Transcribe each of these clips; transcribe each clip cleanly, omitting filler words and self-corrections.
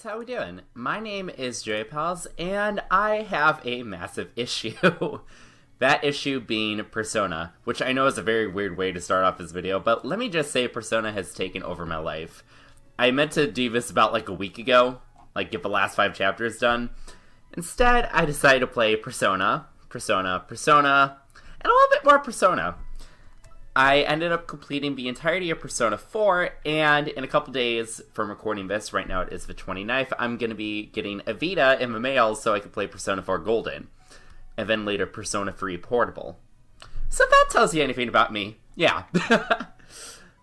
guys, how we doing? My name is Joeypals, and I have a massive issue. That issue being Persona, which I know is a very weird way to start off this video, but let me just say Persona has taken over my life. I meant to do this about like a week ago, like get the last 5 chapters done. Instead, I decided to play Persona, and a little bit more Persona. I ended up completing the entirety of Persona 4, and in a couple days from recording this, right now it is the 29th, I'm going to be getting a Vita in the mail so I can play Persona 4 Golden, and then later Persona 3 Portable. So if that tells you anything about me, yeah.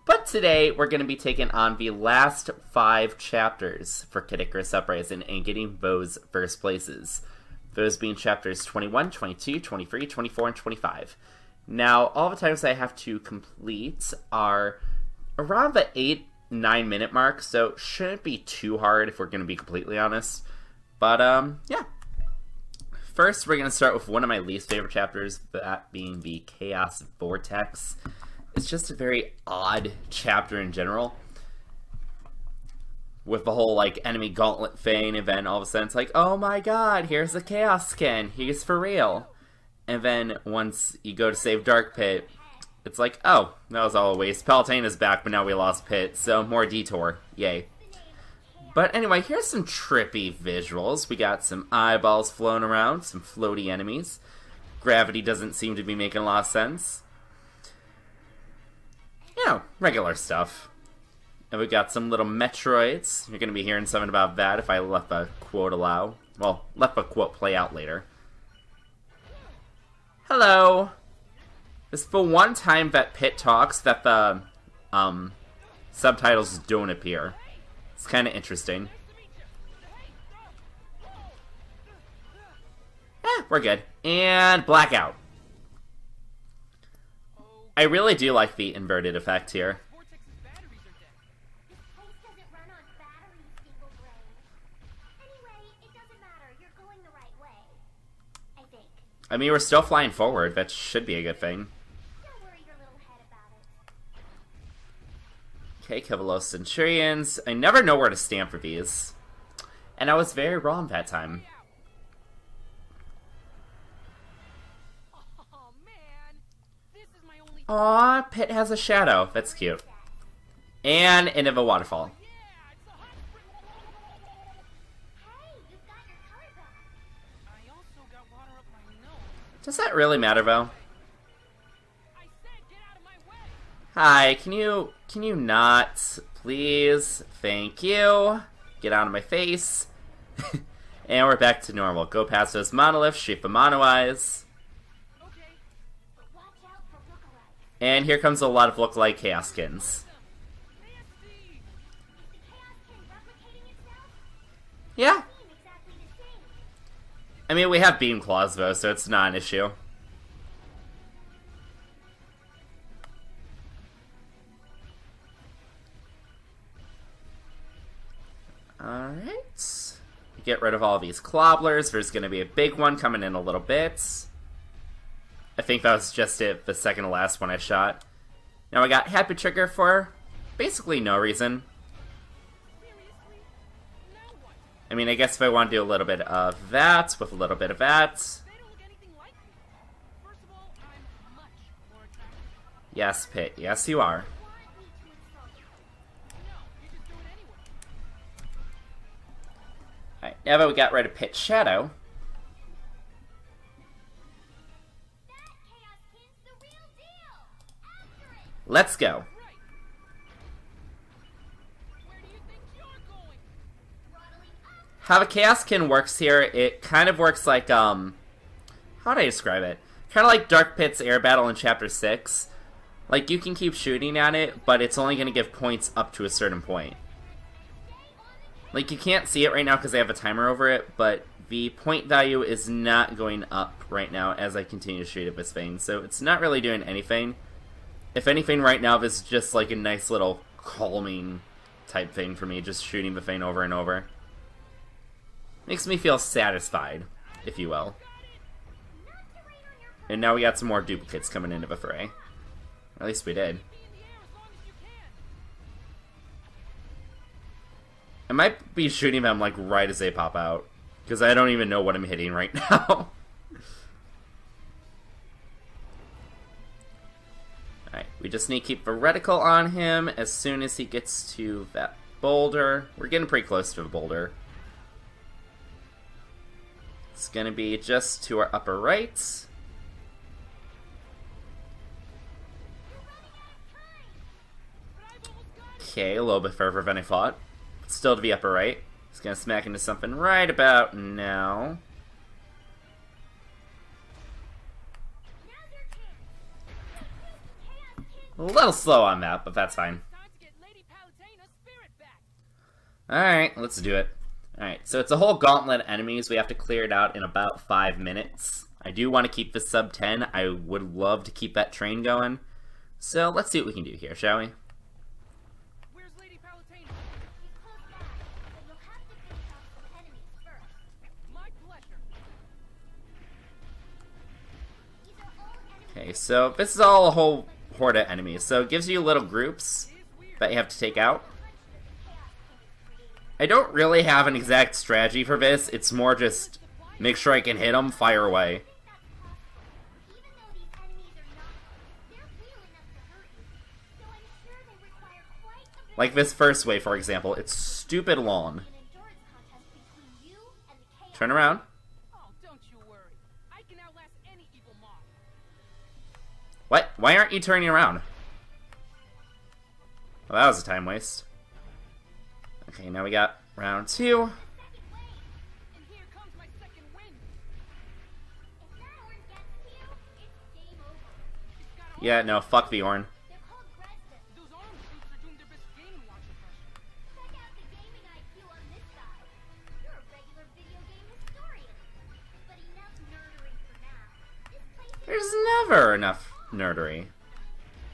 But today, we're going to be taking on the last 5 chapters for Kid Icarus Uprising and getting those first places. Those being chapters 21, 22, 23, 24, and 25. Now, all the times I have to complete are around the 8-9 minute mark, so shouldn't be too hard if we're going to be completely honest. But, yeah. First, we're going to start with one of my least favorite chapters, that being the Chaos Vortex. It's just a very odd chapter in general. With the whole, like, enemy gauntlet thing, and then all of a sudden it's like, oh my god, here's the Chaos skin, he's for real. And then once you go to save Dark Pit, it's like, oh, that was all a waste. Palutena is back, but now we lost Pit, so more detour. Yay. But anyway, here's some trippy visuals. We got some eyeballs floating around, some floaty enemies. Gravity doesn't seem to be making a lot of sense. You know, regular stuff. And we got some little Metroids. You're going to be hearing something about that if I let the quote allow. Well, let the quote play out later. Hello! This is the one time that Pit talks that the subtitles don't appear. It's kind of interesting. We're good. And blackout. I really do like the inverted effect here. I mean, we're still flying forward. That should be a good thing. Don't worry your little head about it. Okay, kill those Centurions. I never know where to stand for these. And I was very wrong that time. Aw, Pit has a shadow. That's cute. And into the waterfall. Does that really matter, though? Hi, can you not, please? Thank you. Get out of my face. And we're back to normal. Go past those monoliths, shoot the mono eyes. And here comes a lot of look-alike Chaos skins. Yeah. I mean, we have beam claws, though, so it's not an issue. Alright. Get rid of all these clobblers. There's going to be a big one coming in a little bit. I think that was just it, the second to last one I shot. Now I got Happy Trigger for basically no reason. I mean, I guess if I want to do a little bit of that, with a little bit of that. Yes, Pit. Yes, you are. Alright, now that we got rid of Pit's shadow. Let's go. How the Chaos Skin works here, it kind of works like, how do I describe it? Kind of like Dark Pit's air battle in Chapter 6. Like, you can keep shooting at it, but it's only going to give points up to a certain point. Like, you can't see it right now because I have a timer over it, but the point value is not going up right now as I continue to shoot at this thing, so it's not really doing anything. If anything, right now, this is just like a nice little calming type thing for me, just shooting the thing over and over. Makes me feel satisfied, if you will. And now we got some more duplicates coming into the fray. At least we did. I might be shooting them like right as they pop out, because I don't even know what I'm hitting right now. Alright, we just need to keep the reticle on him as soon as he gets to that boulder. We're getting pretty close to the boulder. It's gonna be just to our upper right. Okay, a little bit further than I thought. Still to the upper right. It's gonna smack into something right about now. A little slow on that, but that's fine. Alright, let's do it. Alright, so it's a whole gauntlet of enemies. We have to clear it out in about 5 minutes. I do want to keep this sub 10. I would love to keep that train going. So let's see what we can do here, shall we? Okay, so this is all a whole horde of enemies. So it gives you little groups that you have to take out. I don't really have an exact strategy for this. It's more just make sure I can hit them, fire away. Like this first wave, for example. It's stupid long. Turn around. What? Why aren't you turning around? Well, that was a time waste. Okay, now we got round 2. Yeah, no, fuck the Orn. There's never enough nerdery.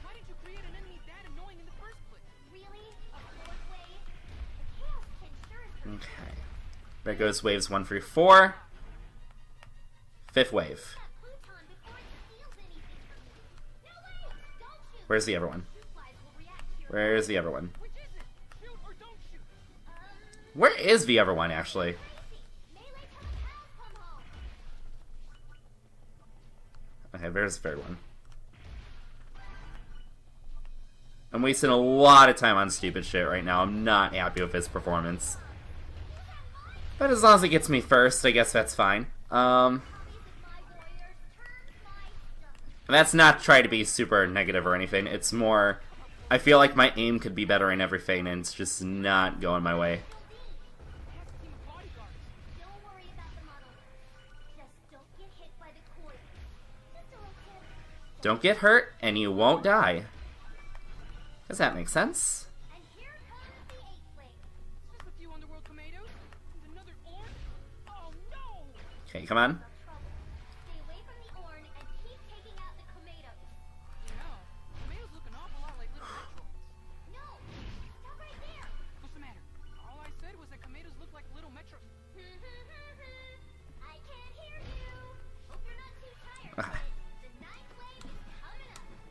Why did you create an enemy that annoying in the first place? Really? A fourth wave? The chaos can sure Okay. There goes waves 1 through 4. 5th wave. Where's the other one? Where's the other one? Where is the other one, actually? Okay, there's the third one. I'm wasting a lot of time on stupid shit right now. I'm not happy with his performance. But as long as it gets me first, I guess that's fine. That's not try to be super negative or anything. It's more, I feel like my aim could be better in everything, and it's just not going my way. Don't get hurt, and you won't die. Does that make sense? And here comes the 8th wave. Just a few underworld tomatoes and another Orn? Oh no! Okay, come on. Stay away from the Orn and keep taking out the tomatoes. You know, tomatoes look an awful lot like little Metroids. No! Stop right there! What's the matter? All I said was that tomatoes look like little Metro... I can't hear you! Hope you're not too tired.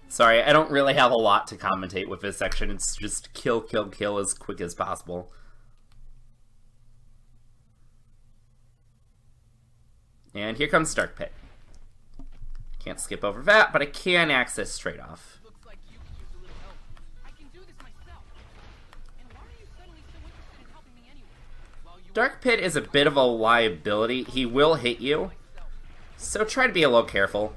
Sorry, I don't really have a lot to commentate with this section. It's just kill, kill, kill as quick as possible. And here comes Dark Pit. Can't skip over that, but I can access straight off. Looks like you could use a little help. I can do this myself. And why are you suddenly so interested in helping me anyway? While you Dark Pit is a bit of a liability. He will hit you, so try to be a little careful.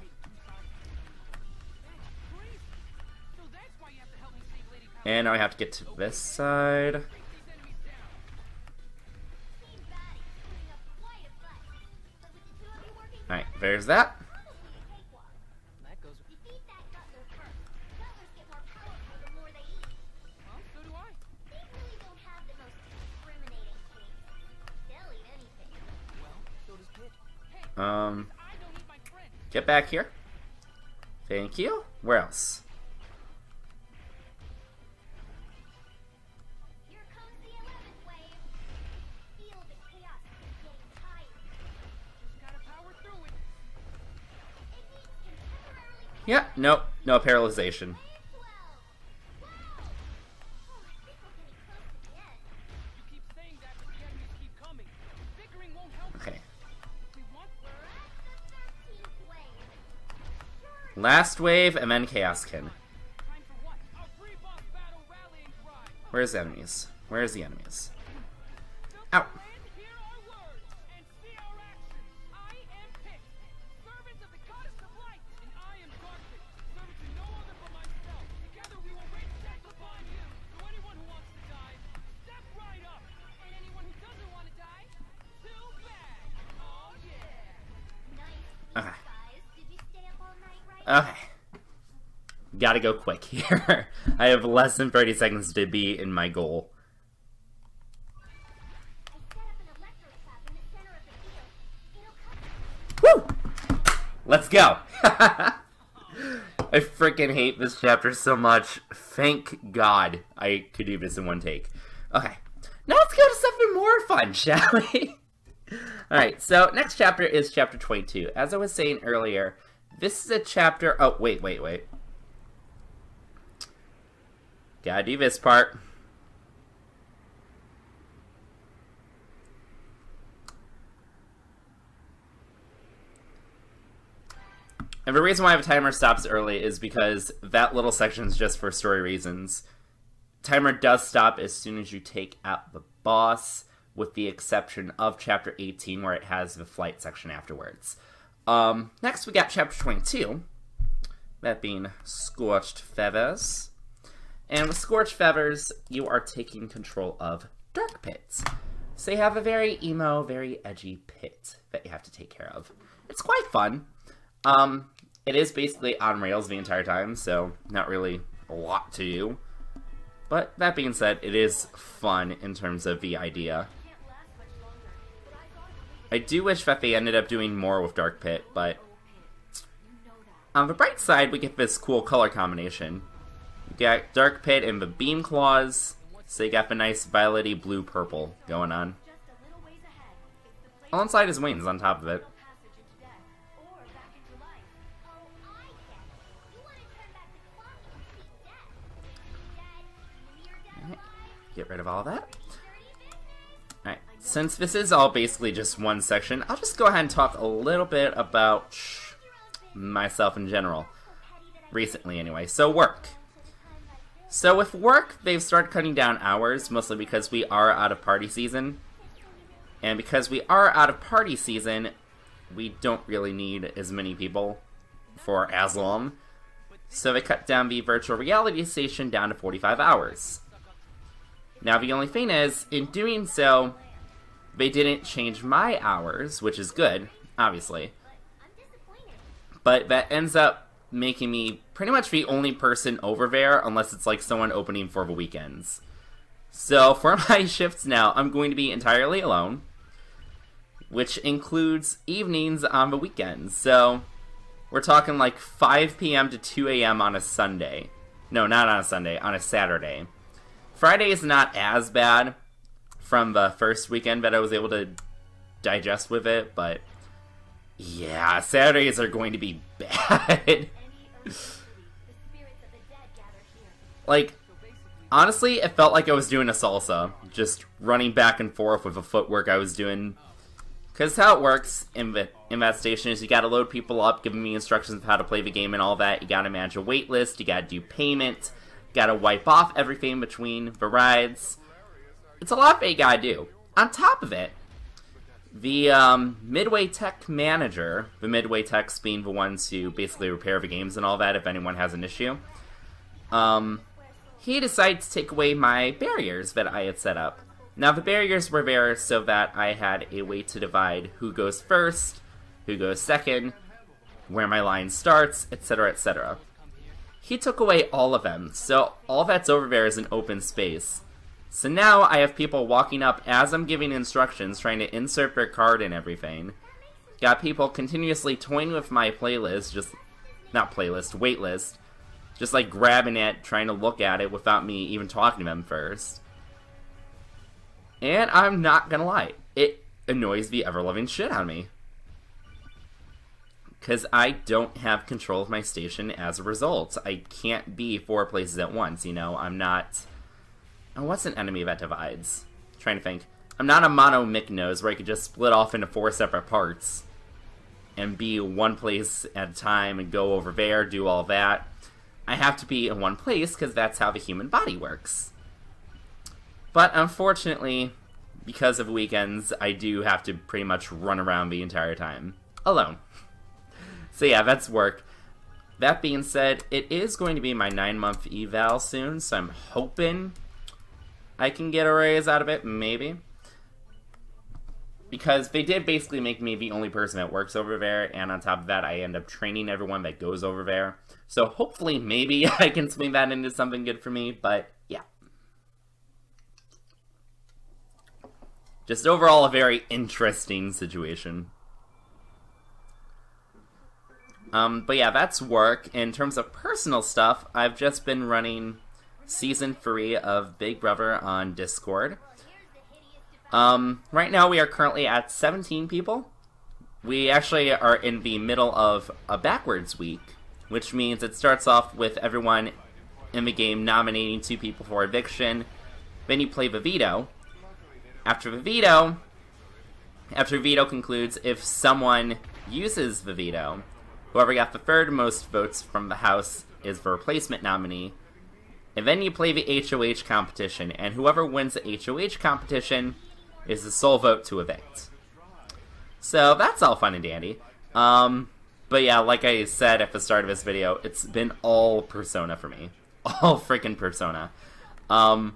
And now I have to get to this side. Alright, there's that. Get back here. Thank you. Where else? Yeah, nope, no paralyzation. Last wave, and then Chaoskin. Where's the enemies? Where's the enemies? Ow! Okay. Okay. Gotta go quick here. I have less than 30 seconds to be in my goal. Woo! Let's go! I freaking hate this chapter so much. Thank God I could do this in one take. Okay. Now let's go to something more fun, shall we? Alright, so next chapter is chapter 22. As I was saying earlier, this is a chapter... Oh, wait. Gotta do this part. And the reason why I have a timer stops early is because that little section is just for story reasons. Timer does stop as soon as you take out the boss, with the exception of chapter 18 where it has the flight section afterwards. Next we got chapter 22, that being Scorched Feathers. And with Scorched Feathers, you are taking control of Dark Pits. So you have a very emo, very edgy pit that you have to take care of. It's quite fun. It is basically on rails the entire time, so not really a lot to do. But that being said, it is fun in terms of the idea. I do wish that they ended up doing more with Dark Pit, but on the bright side, we get this cool color combination. You got Dark Pit and the Beam Claws, so you got the nice violet-y blue-purple going on. Alongside his wings on top of it. Get rid of all that. Alright, since this is all basically just one section, I'll just go ahead and talk a little bit about myself in general. Recently, anyway. So, work. So, with work, they've started cutting down hours, mostly because we are out of party season. And because we are out of party season, we don't really need as many people for as long. So, they cut down the virtual reality station down to 45 hours. Now, the only thing is, in doing so, they didn't change my hours, which is good, obviously. But that ends up making me pretty much the only person over there, unless it's like someone opening for the weekends. So, for my shifts now, I'm going to be entirely alone, which includes evenings on the weekends. So, we're talking like 5 p.m. to 2 a.m. on a Sunday. No, not on a Sunday, on a Saturday. Friday is not as bad from the first weekend that I was able to digest with it, but yeah, Saturdays are going to be bad. Like, honestly, it felt like I was doing a salsa, just running back and forth with the footwork I was doing. Because how it works in that station is you gotta load people up, giving me instructions of how to play the game and all that. You gotta manage a wait list, you gotta do payment. Gotta wipe off everything between the rides. It's a lot that you gotta do. On top of it, the Midway Tech manager, the Midway Techs being the ones who basically repair the games and all that if anyone has an issue, he decided to take away my barriers that I had set up. Now, the barriers were there so that I had a way to divide who goes first, who goes second, where my line starts, etc., etc. He took away all of them, so all that's over there is an open space. So now I have people walking up as I'm giving instructions, trying to insert their card and everything. Got people continuously toying with my playlist, waitlist. Just like grabbing it, trying to look at it without me even talking to them first. And I'm not gonna lie, it annoys the ever-loving shit out of me. Because I don't have control of my station as a result. I can't be 4 places at once, you know? I'm not... Oh, what's an enemy that divides? I'm trying to think. I'm not a mono Mick nose where I could just split off into 4 separate parts and be one place at a time and go over there, do all that. I have to be in one place because that's how the human body works. But unfortunately, because of weekends, I do have to pretty much run around the entire time alone. So yeah, that's work. That being said, it is going to be my 9-month eval soon, so I'm hoping I can get a raise out of it, maybe. Because they did basically make me the only person that works over there, and on top of that, I end up training everyone that goes over there. So hopefully, maybe I can swing that into something good for me, but yeah. Just overall, a very interesting situation. But yeah, that's work. In terms of personal stuff, I've just been running Season 3 of Big Brother on Discord. Right now we are currently at 17 people. We actually are in the middle of a backwards week, which means it starts off with everyone in the game nominating 2 people for eviction. Then you play the veto. After the veto concludes, if someone uses the veto, whoever got the 3rd most votes from the house is the replacement nominee. And then you play the HOH competition, and whoever wins the HOH competition is the sole vote to evict. So that's all fun and dandy. But yeah, like I said at the start of this video, it's been all Persona for me. All freaking Persona. I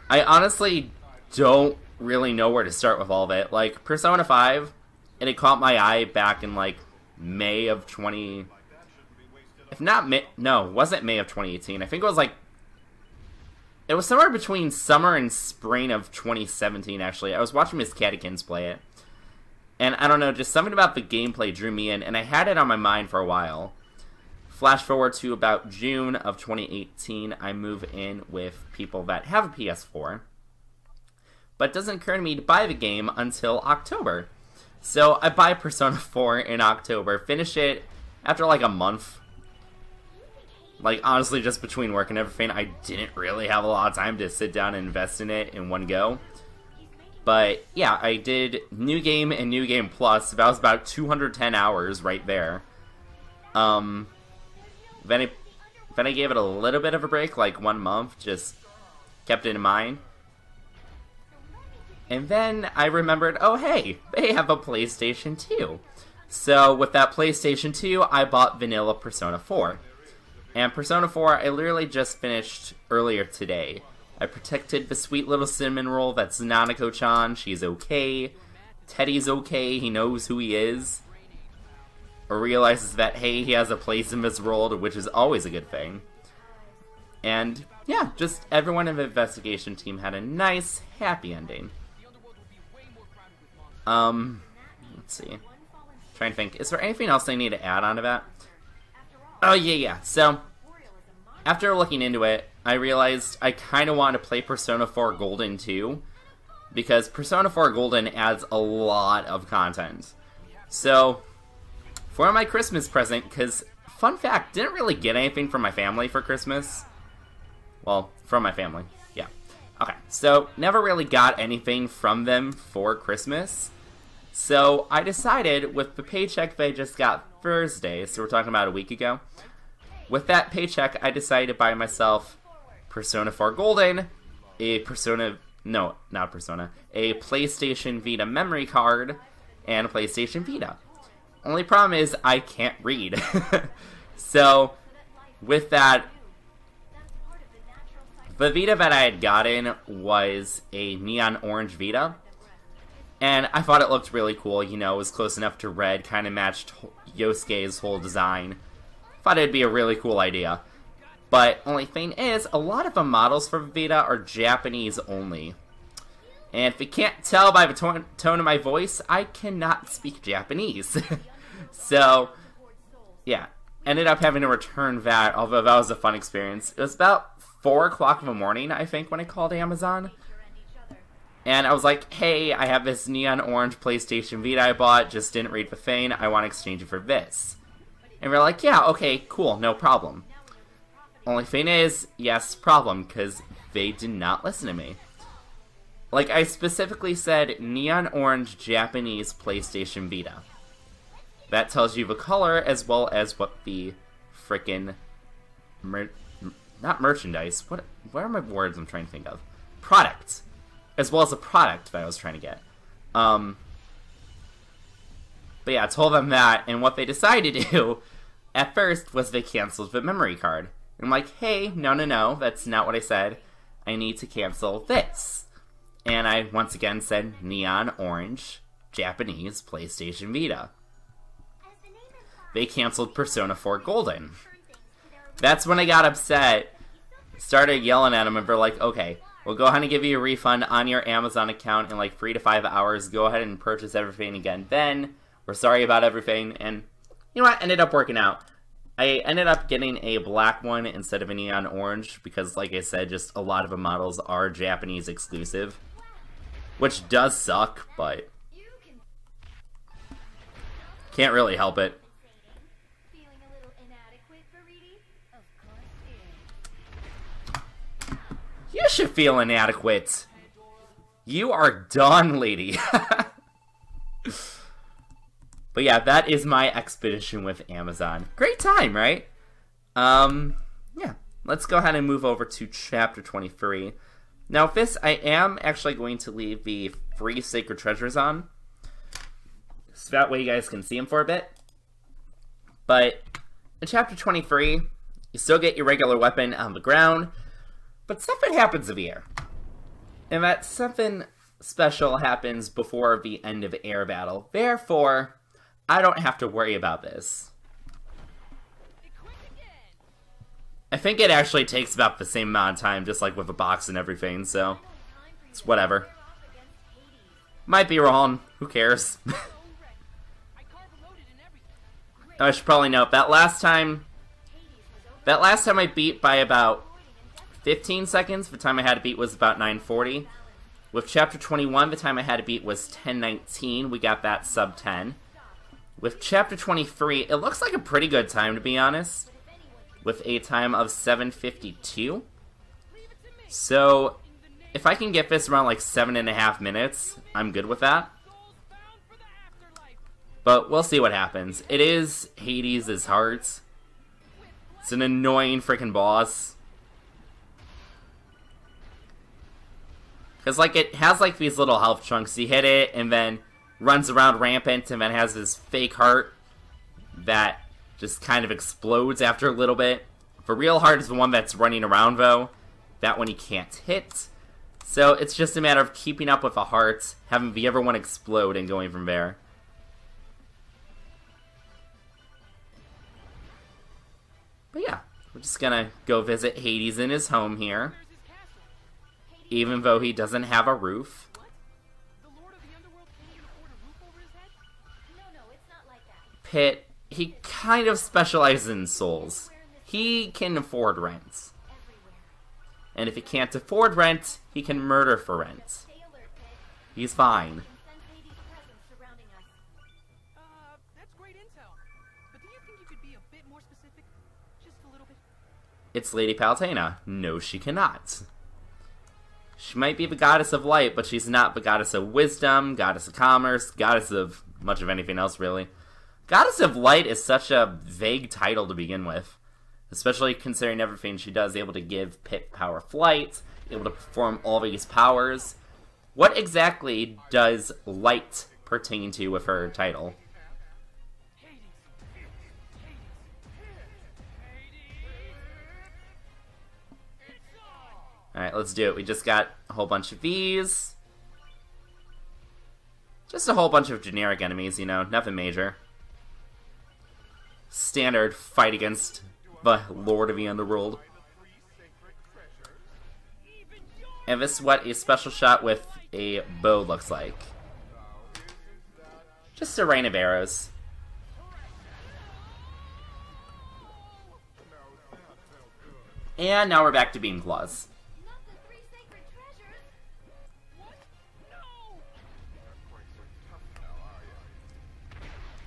honestly don't really know where to start with all of it. Like, Persona 5, and it caught my eye back in, like, May of 20... If not May... No, it wasn't May of 2018. I think it was, like... It was somewhere between summer and spring of 2017, actually. I was watching Miss Catykins play it. And I don't know, just something about the gameplay drew me in, and I had it on my mind for a while. Flash forward to about June of 2018, I move in with people that have a PS4. But it doesn't occur to me to buy the game until October. So I buy Persona 4 in October, finish it after like a month. Like, honestly, just between work and everything, I didn't really have a lot of time to sit down and invest in it in one go. But yeah, I did New Game and New Game Plus. That was about 210 hours right there. Then I gave it a little bit of a break, like 1 month, just kept it in mind. And then I remembered, oh hey, they have a PlayStation 2. So with that PlayStation 2, I bought vanilla Persona 4. And Persona 4, I literally just finished earlier today. I protected the sweet little cinnamon roll that's Nanako-chan. She's okay. Teddy's okay. He knows who he is. Or realizes that, hey, he has a place in this world, which is always a good thing. And, yeah, just everyone in the investigation team had a nice, happy ending. Let's see. Trying to think. Is there anything else I need to add on to that? Oh, yeah. So, after looking into it, I realized I kind of want to play Persona 4 Golden too, because Persona 4 Golden adds a lot of content. So, for my Christmas present, because, fun fact, didn't really get anything from my family for Christmas. Well, from my family, yeah. Okay, so, never really got anything from them for Christmas. So, I decided, with the paycheck they just got Thursday, so we're talking about a week ago, with that paycheck, I decided to buy myself Persona 4 Golden, a PlayStation Vita memory card, and a PlayStation Vita. Only problem is, I can't read. So, with that, the Vita that I had gotten was a neon orange Vita. And I thought it looked really cool, you know, it was close enough to red, kind of matched Yosuke's whole design. Thought it'd be a really cool idea. But, only thing is, a lot of the models for Vita are Japanese only. And if you can't tell by the tone of my voice, I cannot speak Japanese. So, yeah. Ended up having to return that, although that was a fun experience. It was about 4 o'clock in the morning, I think, when I called Amazon. And I was like, hey, I have this neon orange PlayStation Vita I bought, just didn't read the thing, I want to exchange it for this. And we're like, yeah, okay, cool, no problem. Only thing is, yes, problem, because they did not listen to me. Like, I specifically said neon orange Japanese PlayStation Vita. That tells you the color as well as what the frickin' not merchandise. What are my words I'm trying to think of? Product. As well as the product that I was trying to get. But yeah, I told them that, and what they decided to do at first was they canceled the memory card. And I'm like, hey, no, that's not what I said. I need to cancel this. And I once again said neon orange, Japanese, PlayStation Vita. They canceled Persona 4 Golden. That's when I got upset, started yelling at them, and they're like, okay, we'll go ahead and give you a refund on your Amazon account in like 3 to 5 hours. Go ahead and purchase everything again then. We're sorry about everything. And you know what? Ended up working out. I ended up getting a black one instead of a neon orange because, like I said, just a lot of the models are Japanese exclusive. Which does suck, but can't really help it. You should feel inadequate. You are done, lady. But yeah, that is my expedition with Amazon. Great time, right? Yeah. Let's go ahead and move over to Chapter 23. Now, with this, I am actually going to leave the free Sacred Treasures on. So that way you guys can see them for a bit. But in Chapter 23, you still get your regular weapon on the ground. But something happens in the air. And that something special happens before the end of the air battle. Therefore, I don't have to worry about this. I think it actually takes about the same amount of time, just like with a box and everything, so it's whatever. Might be wrong. Who cares? I should probably note, that last time I beat by about 15 seconds. The time I had to beat was about 9:40. With Chapter 21, the time I had to beat was 10:19. We got that sub 10. With Chapter 23, it looks like a pretty good time, to be honest. With a time of 7:52. So, if I can get this around like 7.5 minutes, I'm good with that. But we'll see what happens. It is Hades' heart. It's an annoying freaking boss. Because, like, it has, like, these little health chunks. You hit it, and then runs around rampant, and then has this fake heart that just kind of explodes after a little bit. The real heart is the one that's running around, though. That one you can't hit. So, it's just a matter of keeping up with the heart, having the other one explode, and going from there. But yeah, we're just gonna go visit Hades in his home here. Even though he doesn't have a roof. Pit, he kind of specializes in souls. He can afford rent. And if he can't afford rent, he can murder for rent. He's fine. That's great intel. But do you think you could be a bit more specific? Just a little bit? It's Lady Palutena. No, she cannot. She might be the goddess of light, but she's not the goddess of wisdom, goddess of commerce, goddess of much of anything else, really. Goddess of light is such a vague title to begin with. Especially considering everything she does, able to give Pit power flight, able to perform all these powers. What exactly does light pertain to with her title? Alright, let's do it. We just got a whole bunch of these. Just a whole bunch of generic enemies, you know, nothing major. Standard fight against the Lord of the Underworld. And this is what a special shot with a bow looks like. Just a rain of arrows. And now we're back to beam claws.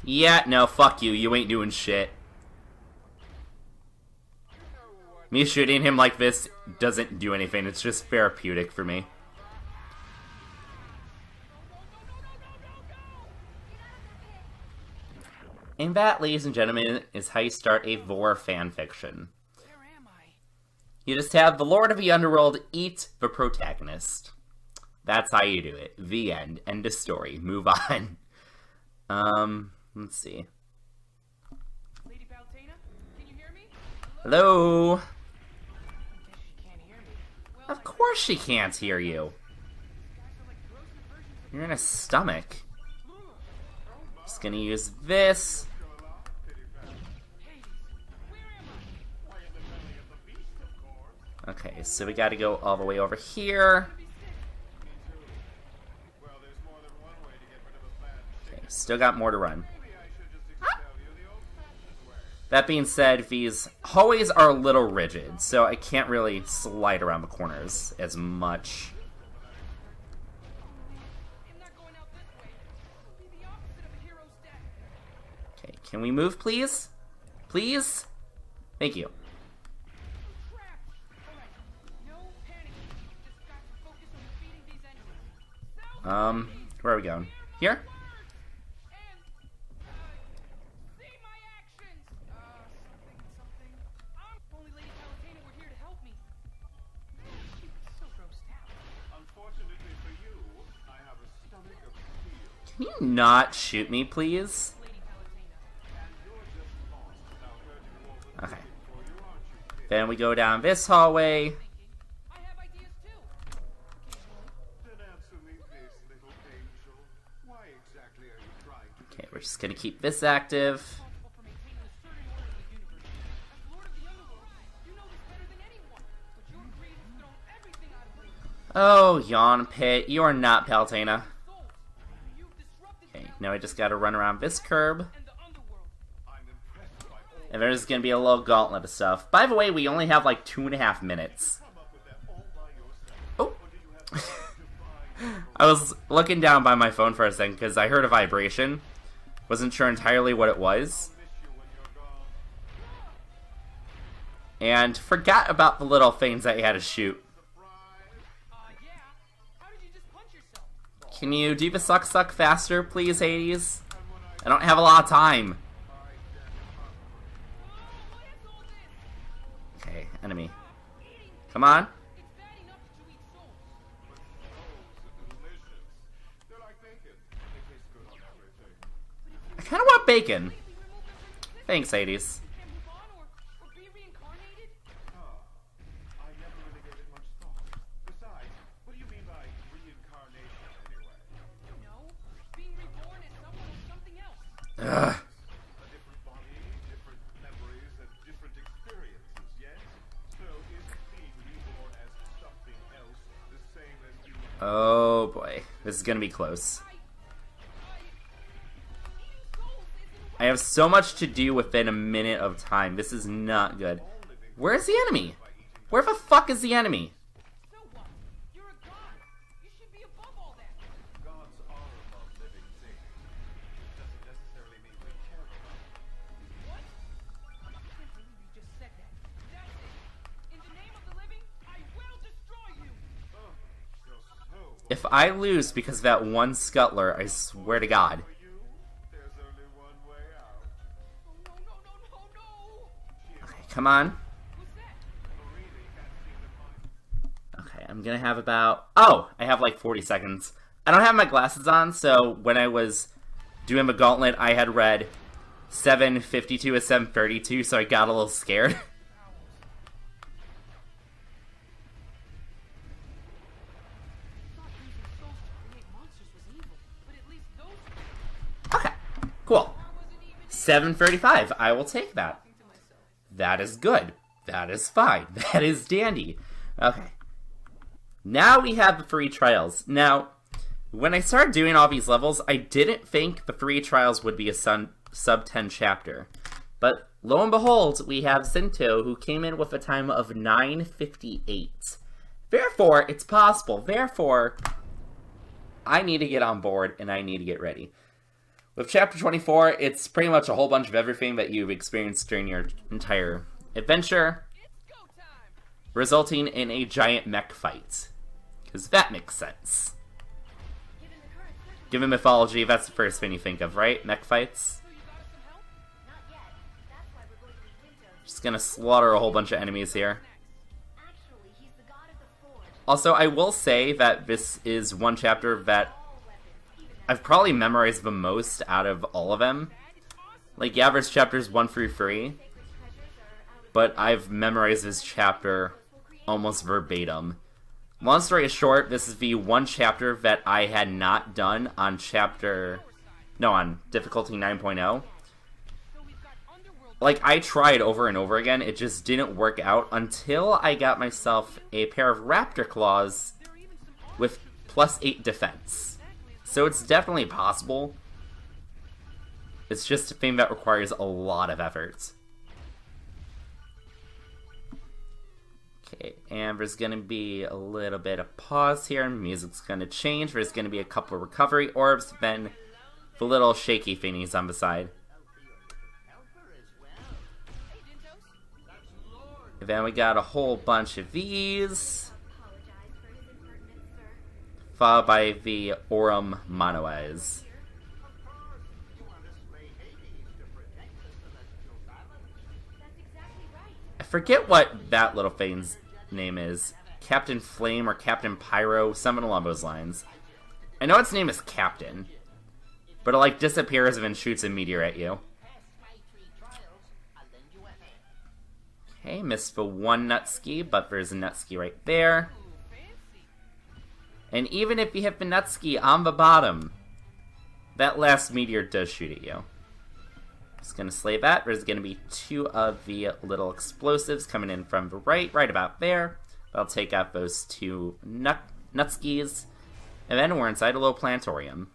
Yeah, no, fuck you. You ain't doing shit. Me shooting him like this doesn't do anything. It's just therapeutic for me. And that, ladies and gentlemen, is how you start a vor fanfiction. Where am I? You just have the Lord of the Underworld eat the protagonist. That's how you do it. The end. End of story. Move on. Let's see. Lady Palutena, can you hear me? Hello? I guess she can't hear me. Well, Of course she can't hear you. guys are like frozen versions of You're in a stomach. Just gonna use this. Hades. Where am I? Okay, so we gotta go all the way over here. Okay, still got more to run. That being said, these hallways are a little rigid, so I can't really slide around the corners as much. I'm not going out this way. It'll be the opposite of a hero's death. Okay, can we move, please? Please? Thank you. Crap! Alright, no panicking. Just got to focus on defeating these enemies. Where are we going? Here? See my actions! Something. Only Lady Palutena were here to help me. She was so grossed out. Unfortunately for you, I have a stomach of steel. Can you not shoot me, please? Lady Palutena. And you're just lost without hurting more than Okay. for you, aren't you? Then we go down this hallway. I have ideas too. Then answer me this, little angel. Why exactly are you trying to Okay, we're just gonna keep this active. Responsible for maintaining a certain order in the universe. As Lord of the Underworld, you know this better than anyone. But your greed has thrown everything out of reach. Oh, yawn pit. You are not Palutena. Souls. You've disrupted Okay, the now I just gotta run around this curb. and the underworld. I'm impressed by all And there's gonna be a little gauntlet of stuff. By the way, we only have like 2.5 minutes. come up with that all by yourself. Oh! Or do you have some divine I was looking down by my phone for a second because I heard a vibration. Wasn't sure entirely what it was. miss you when you're gone? And forgot about the little things that you had to shoot. Yeah. How did you just punch yourself? Can you do the suck faster, please, Hades? I don't have a lot of time. What is all this? Okay, enemy. Come on. It's bad enough that you eat souls. Delicious. They're like bacon. They taste good on everything. I kind of want bacon. Completely remove them from existence Thanks, Hades. and move on or be reincarnated? I never really gave it much thought. Besides, what do you mean by reincarnation anyway? You know, being reborn as someone or something else. Ugh. A different body, different memories, and different experiences, yes? So is being reborn as something else the same as you? Oh boy, this is gonna be close. Eating souls isn't I have so much to do within a minute of time. This is not good. Where's the enemy? Where the fuck is the enemy? so what? You're a god. You should be above all that. Gods are above living things. It doesn't necessarily mean we care about them. What? I can't believe you just said that. That's it. In the name of the living, I will destroy you. Oh, you're so If I lose because of that one scuttler, I swear to God. for you. There's only one way out. Oh, no. Okay, come on. What's that? Really can't see the mind. Okay, I'm gonna have about... Oh! I have like 40 seconds. I don't have my glasses on, so when I was doing the gauntlet, I had read 7:52 is 7:32, so I got a little scared. Thought using souls to create monsters was evil, but at least those Okay, cool. wasn't even 7:35. I will take that. to myself. That is good. That is fine. That is dandy. Okay. Now we have the free trials. Now, when I started doing all these levels, I didn't think the free trials would be a sub 10 chapter. But lo and behold, we have Zinto, who came in with a time of 9:58. Therefore, it's possible. Therefore, I need to get on board and I need to get ready. With chapter 24, it's pretty much a whole bunch of everything that you've experienced during your entire adventure, It's go time. resulting in a giant mech fight. Because that makes sense. Given the current circumstances, Given mythology, that's the first thing you think of, right? Mech fights? so you got us some help? Just gonna slaughter a whole bunch of enemies here. Actually, he's the god of the forge. Also, I will say that this is one chapter that I've probably memorized the most out of all of them. Like, yeah, there's chapters 1 through 3, but I've memorized this chapter almost verbatim. Long story short, this is the one chapter that I had not done on on difficulty 9.0. Like, I tried over and over again, it just didn't work out until I got myself a pair of raptor claws with +8 defense. So it's definitely possible. It's just a thing that requires a lot of effort. Okay, and there's gonna be a little bit of pause here, music's gonna change, there's gonna be a couple of recovery orbs, then the little shaky thingies on the side. And then we got a whole bunch of these, followed by the Aurum Monoez. I forget what that little thing's name is. Captain Flame or Captain Pyro, something along those lines. I know its name is Captain, but it like disappears and then shoots a meteor at you. Okay, missed the one Nutski, but there's a Nutski right there. And even if you hit the Nutski on the bottom, that last meteor does shoot at you. Just gonna slay that. There's gonna be 2 of the little explosives coming in from the right about there. I'll take out those 2 Nutskis. And then we're inside a little planetarium.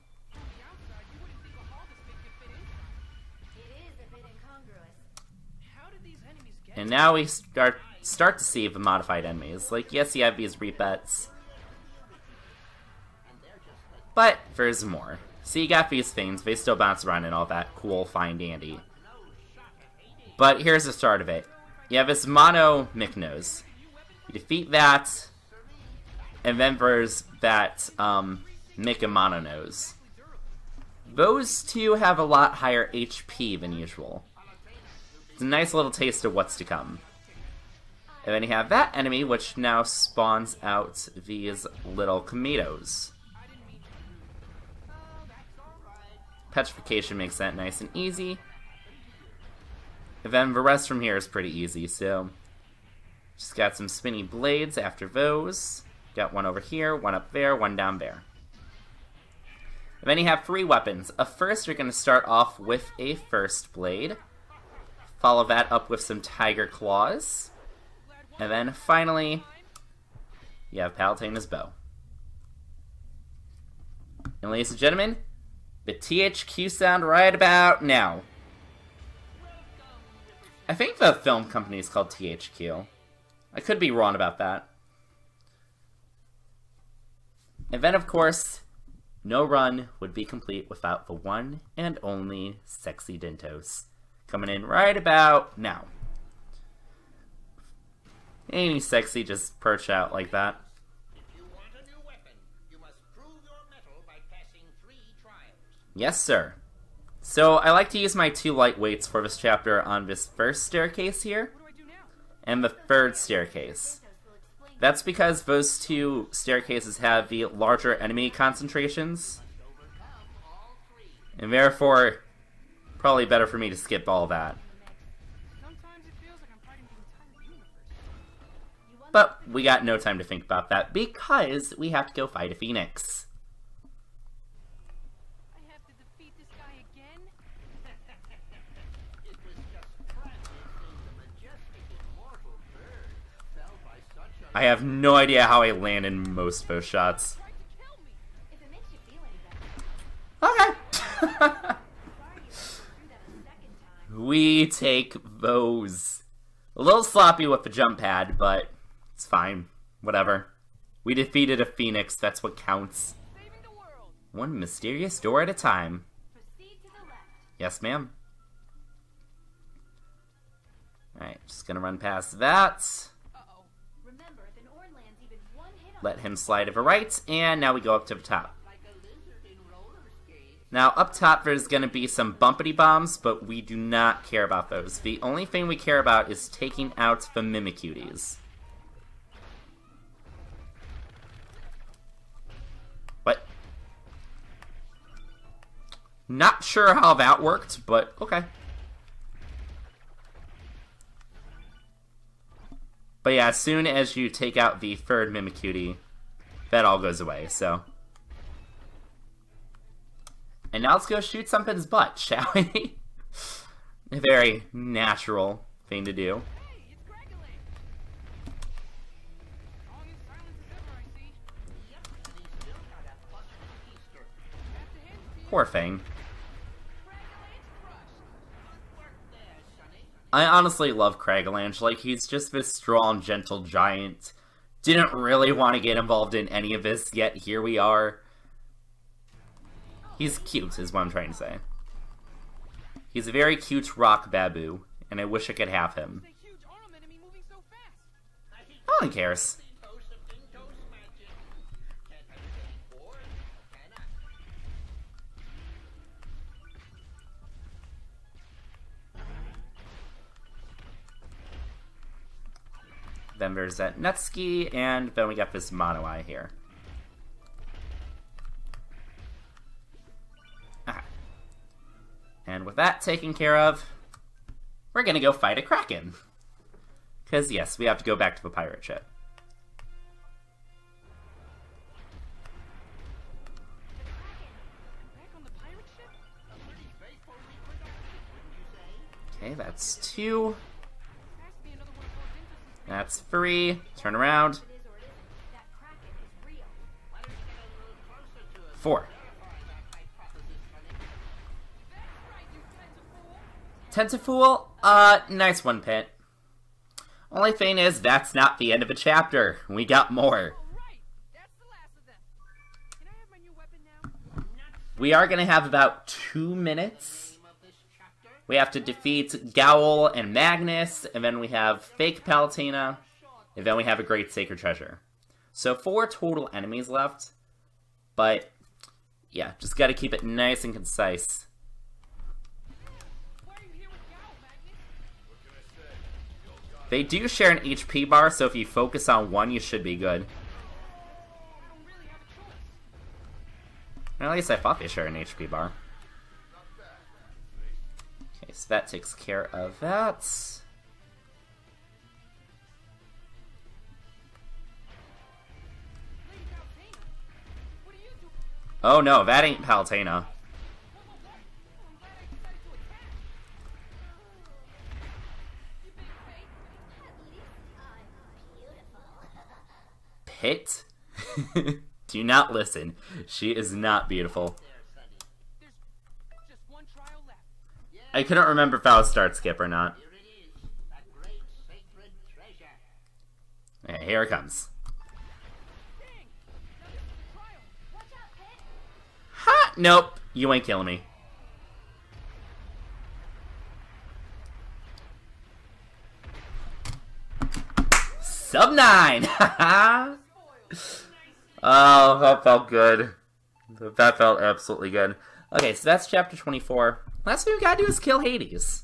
And now we start to see the modified enemies. Like, yes, you have these repeats, but there's more. So you got these things, they still bounce around and all that cool, fine dandy. But here's the start of it. You have this Mono Mykonos. You defeat that, and then there's that Mikamononos. Those 2 have a lot higher HP than usual. It's a nice little taste of what's to come. And then you have that enemy, which now spawns out these little Kometos. Petrification makes that nice and easy. And then the rest from here is pretty easy, so just got some spinny blades after those. Got one over here, one up there, one down there. And then you have 3 weapons. First, you're going to start off with a first blade. Follow that up with some tiger claws. And then finally, you have Palutena's bow. And ladies and gentlemen, the THQ sound right about now. I think the film company is called THQ. I could be wrong about that. And then, of course, no run would be complete without the one and only Sexy Dintos. Coming in right about now. Ain't he sexy, just perch out like that. If you want a new weapon, you must prove your mettle by passing 3 trials. Yes, sir. So, I like to use my 2 lightweights for this chapter on this first staircase here, and the third staircase. That's because those 2 staircases have the larger enemy concentrations, and therefore, probably better for me to skip all that. But we got no time to think about that because we have to go fight a phoenix. I have to defeat this guy again? It was just practicing the majestic immortal bird fell by such a... I have no idea how I land in most of those shots. Tried to kill me. If it makes you feel any better. Okay. We take those. A little sloppy with the jump pad, but it's fine. Whatever. We defeated a phoenix, that's what counts. Saving the world. One mysterious door at a time. Proceed to the left. Yes, ma'am. Alright, just gonna run past that. Uh-oh. Remember, if an Orn lands even one hit on Let him slide to the right, and now we go up to the top. Like a lizard in roller skates. Now, up top there's going to be some bumpity bombs, but we do not care about those. The only thing we care about is taking out the Mimicuties. What? Not sure how that worked, but okay. But yeah, as soon as you take out the third Mimicutie, that all goes away, so. And now let's go shoot something's butt, shall we? A very natural thing to do. Hey, it's Craggly. Strong and silent as ever, I see. Yep, and he's still got that busted keister. Have to hand it to you. Poor thing. Craggly, it's crushed. Good work there, Sonny. I honestly love Cragalanche. Like, he's just this strong, gentle giant. Didn't really want to get involved in any of this, yet here we are. He's cute, is what I'm trying to say. He's a very cute rock baboo, and I wish I could have him. It's a huge arm enemy moving so fast. No one cares. Toast of Dinto's magic. Can't have it any more, can I? Then there's that Nutski, and then we got this Mono-Eye here. Ah. And with that taken care of, we're gonna go fight a Kraken. Because, yes, we have to go back to the pirate ship. Back on the pirate ship? A pretty faithful reproduction, wouldn't you say? Okay, that's 2. Has to be another one of those interesting That's 3. Turn around. It is or it isn't. That Kraken is real. Why don't you get a little closer to us? 4. Verify that hypothesis, Sonny. That's right, you tentafool. Tentafool? Nice one, Pit. Only thing is, that's not the end of a chapter. We got more. All right, that's the last of them. Can I have my new weapon now? We are gonna have about 2 minutes. Name of this chapter? We have to defeat Gowl and Magnus, and then we have Fake Palutena, and then we have a Great Sacred Treasure. So 4 total enemies left, but yeah, just gotta keep it nice and concise. Why are you here with Gal, Magnus? They do share an HP bar, so if you focus on one, you should be good. I don't really have a choice. Or at least I thought they share an HP bar. Okay, so that takes care of that. Lady Palutena, what are you doing? Oh no, that ain't Palutena. What? I'm glad I decided to attack. You big fake. At least I'm beautiful. Pit? Do not listen. She is not beautiful. There, Sonny. There's just one trial left. Yeah, I couldn't remember if that was start skip or not. here it is. That great sacred treasure. Okay, here it comes. Dang! Now this is the trial. Watch out, Pit. Ha! Nope. You ain't killing me. Sub 9! Haha! Oh, that felt good. That felt absolutely good. Okay, so that's chapter 24. Last thing we gotta do is kill Hades.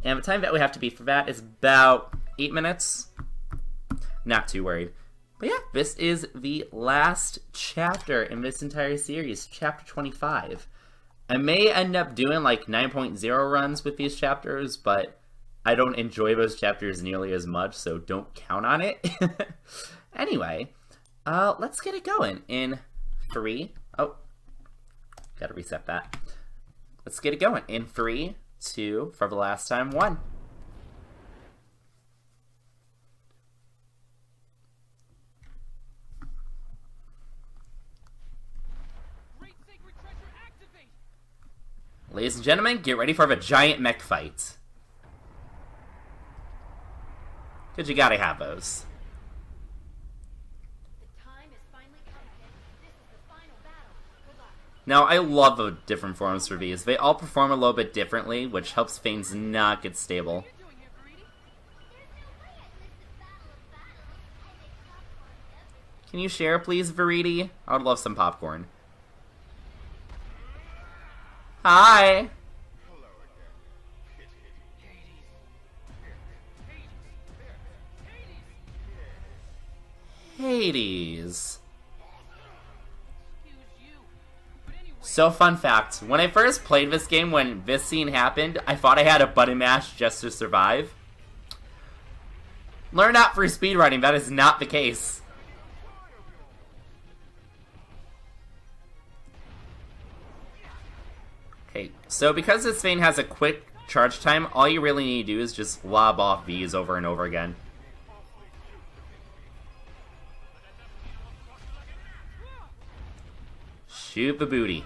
And the time that we have to beat for that is about 8 minutes. Not too worried. But yeah, this is the last chapter in this entire series, chapter 25. I may end up doing like 9.0 runs with these chapters, but I don't enjoy those chapters nearly as much, so don't count on it. Anyway, let's get it going in 3. Oh, gotta reset that. Let's get it going in 3, 2, for the last time, 1. Great sacred treasure activate. Ladies and gentlemen, get ready for the giant mech fight. Because you gotta have those. The time is finally come, Pit. This is the final battle. Good luck. Now, I love the different forms for these. They all perform a little bit differently, which helps things not get stable. What are you doing here, Greedy? Can you share, please, Veriti? I would love some popcorn. Hi. Hello again. Hades. So fun fact, when I first played this game, when this scene happened, I thought I had a button mash just to survive. Learn out for speedrunning, that is not the case. Okay, so because this thing has a quick charge time, all you really need to do is just lob off these over and over again. Shoot the booty.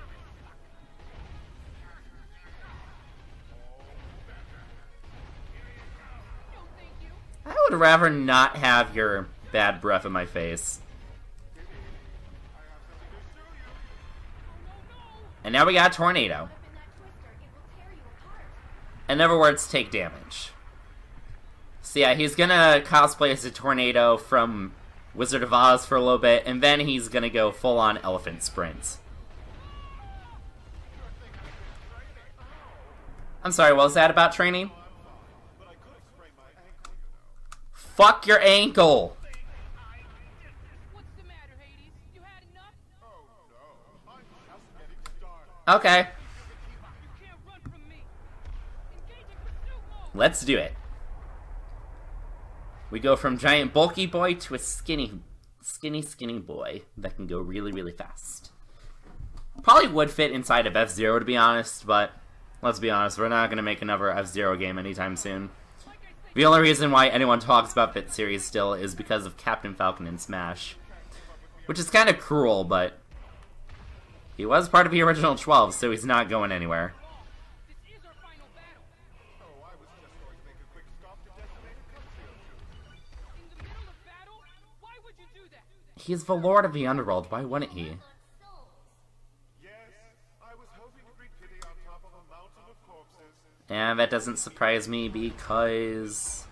I would rather not have your bad breath in my face. And now we got a tornado. In other words, take damage. So yeah, he's gonna cosplay as a tornado from Wizard of Oz for a little bit, and then he's gonna go full-on elephant sprints. I'm sorry, what was that about training? Fuck your ankle! What's the matter, Hades? You had enough? Okay. You can't run from me. Engage in pursuit mode. Let's do it. We go from giant bulky boy to a skinny boy that can go really, really fast. Probably would fit inside of F-Zero, to be honest, but let's be honest, we're not going to make another F-Zero game anytime soon. The only reason why anyone talks about that series still is because of Captain Falcon and Smash. Which is kind of cruel, but he was part of the original 12, so he's not going anywhere. This is our final battle. Oh, I was just going to make a quick stop to decimate a country or two. In the middle of battle? Why would you do that? He's the Lord of the Underworld, why wouldn't he? Yes, I was hoping to bring pity on top of a mountain of corpses. And that doesn't surprise me because...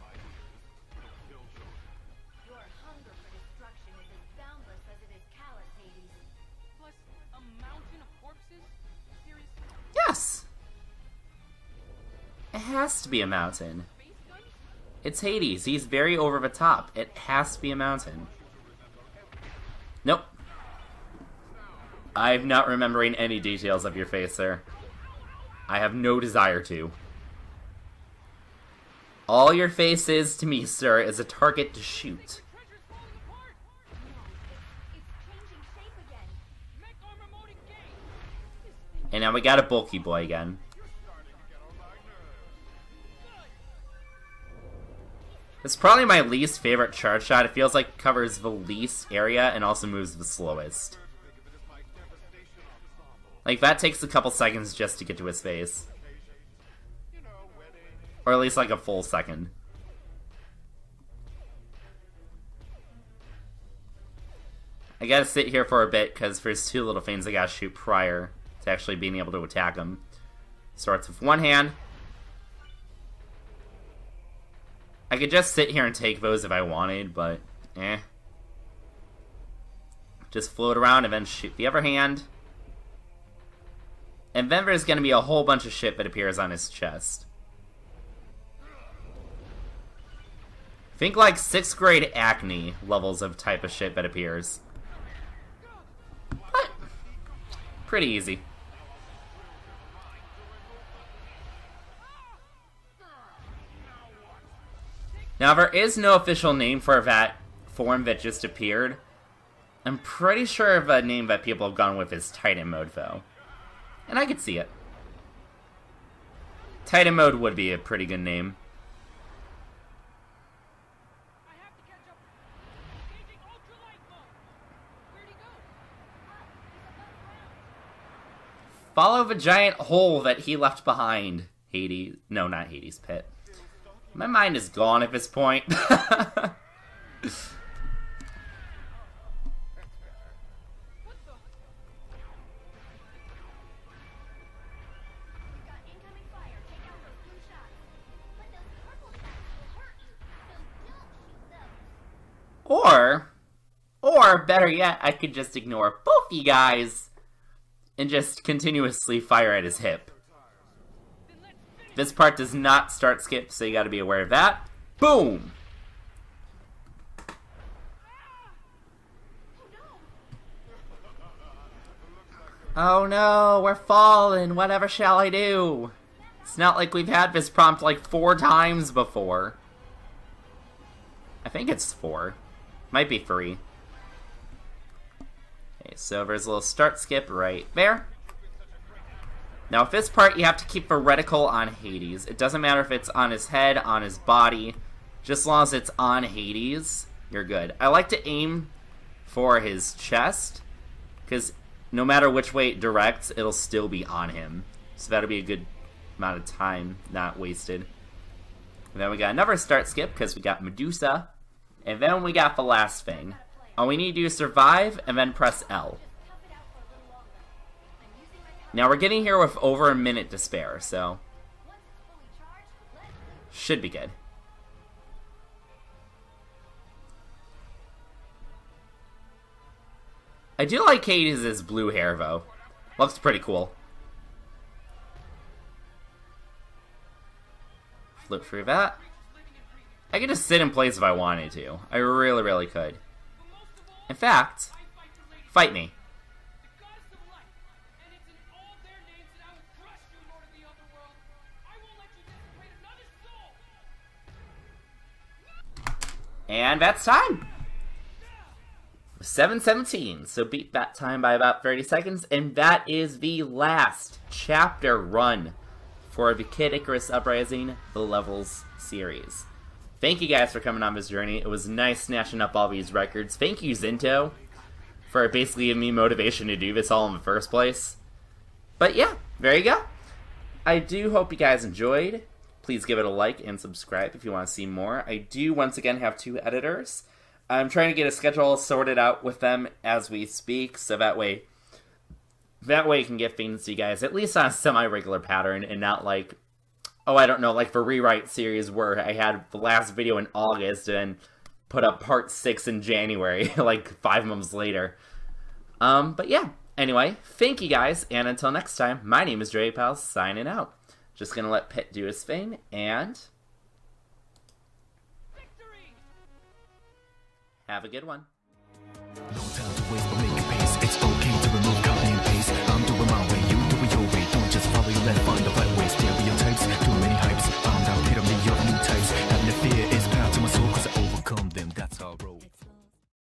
Your hunger for destruction is as boundless as it is callous, Hades. Plus, a mountain of corpses? Seriously? Yes! It has to be a mountain. Space guns? It's Hades, he's very over the top. It has to be a mountain. Nope. I'm not remembering any details of your face, sir. I have no desire to. All your face is to me, sir, is a target to shoot. Treasure's falling apart! It's changing shape again. Mech armor mode engaged! And now we got a bulky boy again. It's probably my least favorite charge shot. It feels like it covers the least area and also moves the slowest. Like, that takes a couple seconds just to get to his face. Or at least like a full second. I gotta sit here for a bit because there's two little things I gotta shoot prior to actually being able to attack him. Starts with one hand. I could just sit here and take those if I wanted, but eh. Just float around and then shoot the other hand. And then there's gonna be a whole bunch of shit that appears on his chest. Think like 6th grade acne levels of type of shit that appears. But pretty easy. Now there is no official name for that form that just appeared. I'm pretty sure the name that people have gone with is Titan Mode though. And I could see it. Titan Mode would be a pretty good name. I have to catch up. Engaging ultralight mode. Where'd he go? Follow the giant hole that he left behind. Hades. No, not Hades. Pit. My mind is gone at this point. What the? We've got incoming fire. Take out those blue shots. But those purple shots will hurt you, so don't shoot those. Or better yet, I could just ignore both you guys and just continuously fire at his hip. This part does not start skip, so you gotta be aware of that. Boom! Oh no, we're falling. Whatever shall I do? It's not like we've had this prompt like 4 times before. I think it's 4. Might be 3. Okay, so there's a little start skip right there. Now with this part, you have to keep the reticle on Hades. It doesn't matter if it's on his head, on his body. Just as long as it's on Hades, you're good. I like to aim for his chest, because no matter which way it directs, it'll still be on him. So that'll be a good amount of time not wasted. And then we got another start skip, because we got Medusa. And then we got the last thing. All we need to do is survive, and then press L. Now we're getting here with over a minute to spare, so should be good. I do like Hades' blue hair, though. Looks pretty cool. Flip through that. I could just sit in place if I wanted to. I really, really could. In fact, fight me. And that's time! 7:17, so beat that time by about 30 seconds, and that is the last chapter run for the Kid Icarus Uprising, the Levels series. Thank you guys for coming on this journey. It was nice snatching up all these records. Thank you, Zinto, for basically giving me motivation to do this all in the first place. But yeah, there you go. I do hope you guys enjoyed. Please give it a like and subscribe if you want to see more. I do, once again, have 2 editors. I'm trying to get a schedule sorted out with them as we speak, so that way you can get things to you guys at least on a semi-regular pattern and not like, oh, I don't know, like the Rewrite series where I had the last video in August and put up part 6 in January, like 5 months later. But yeah, anyway, thank you guys, and until next time, my name is Joeypals, signing out. Just gonna let Pitt do his thing, and have a good one.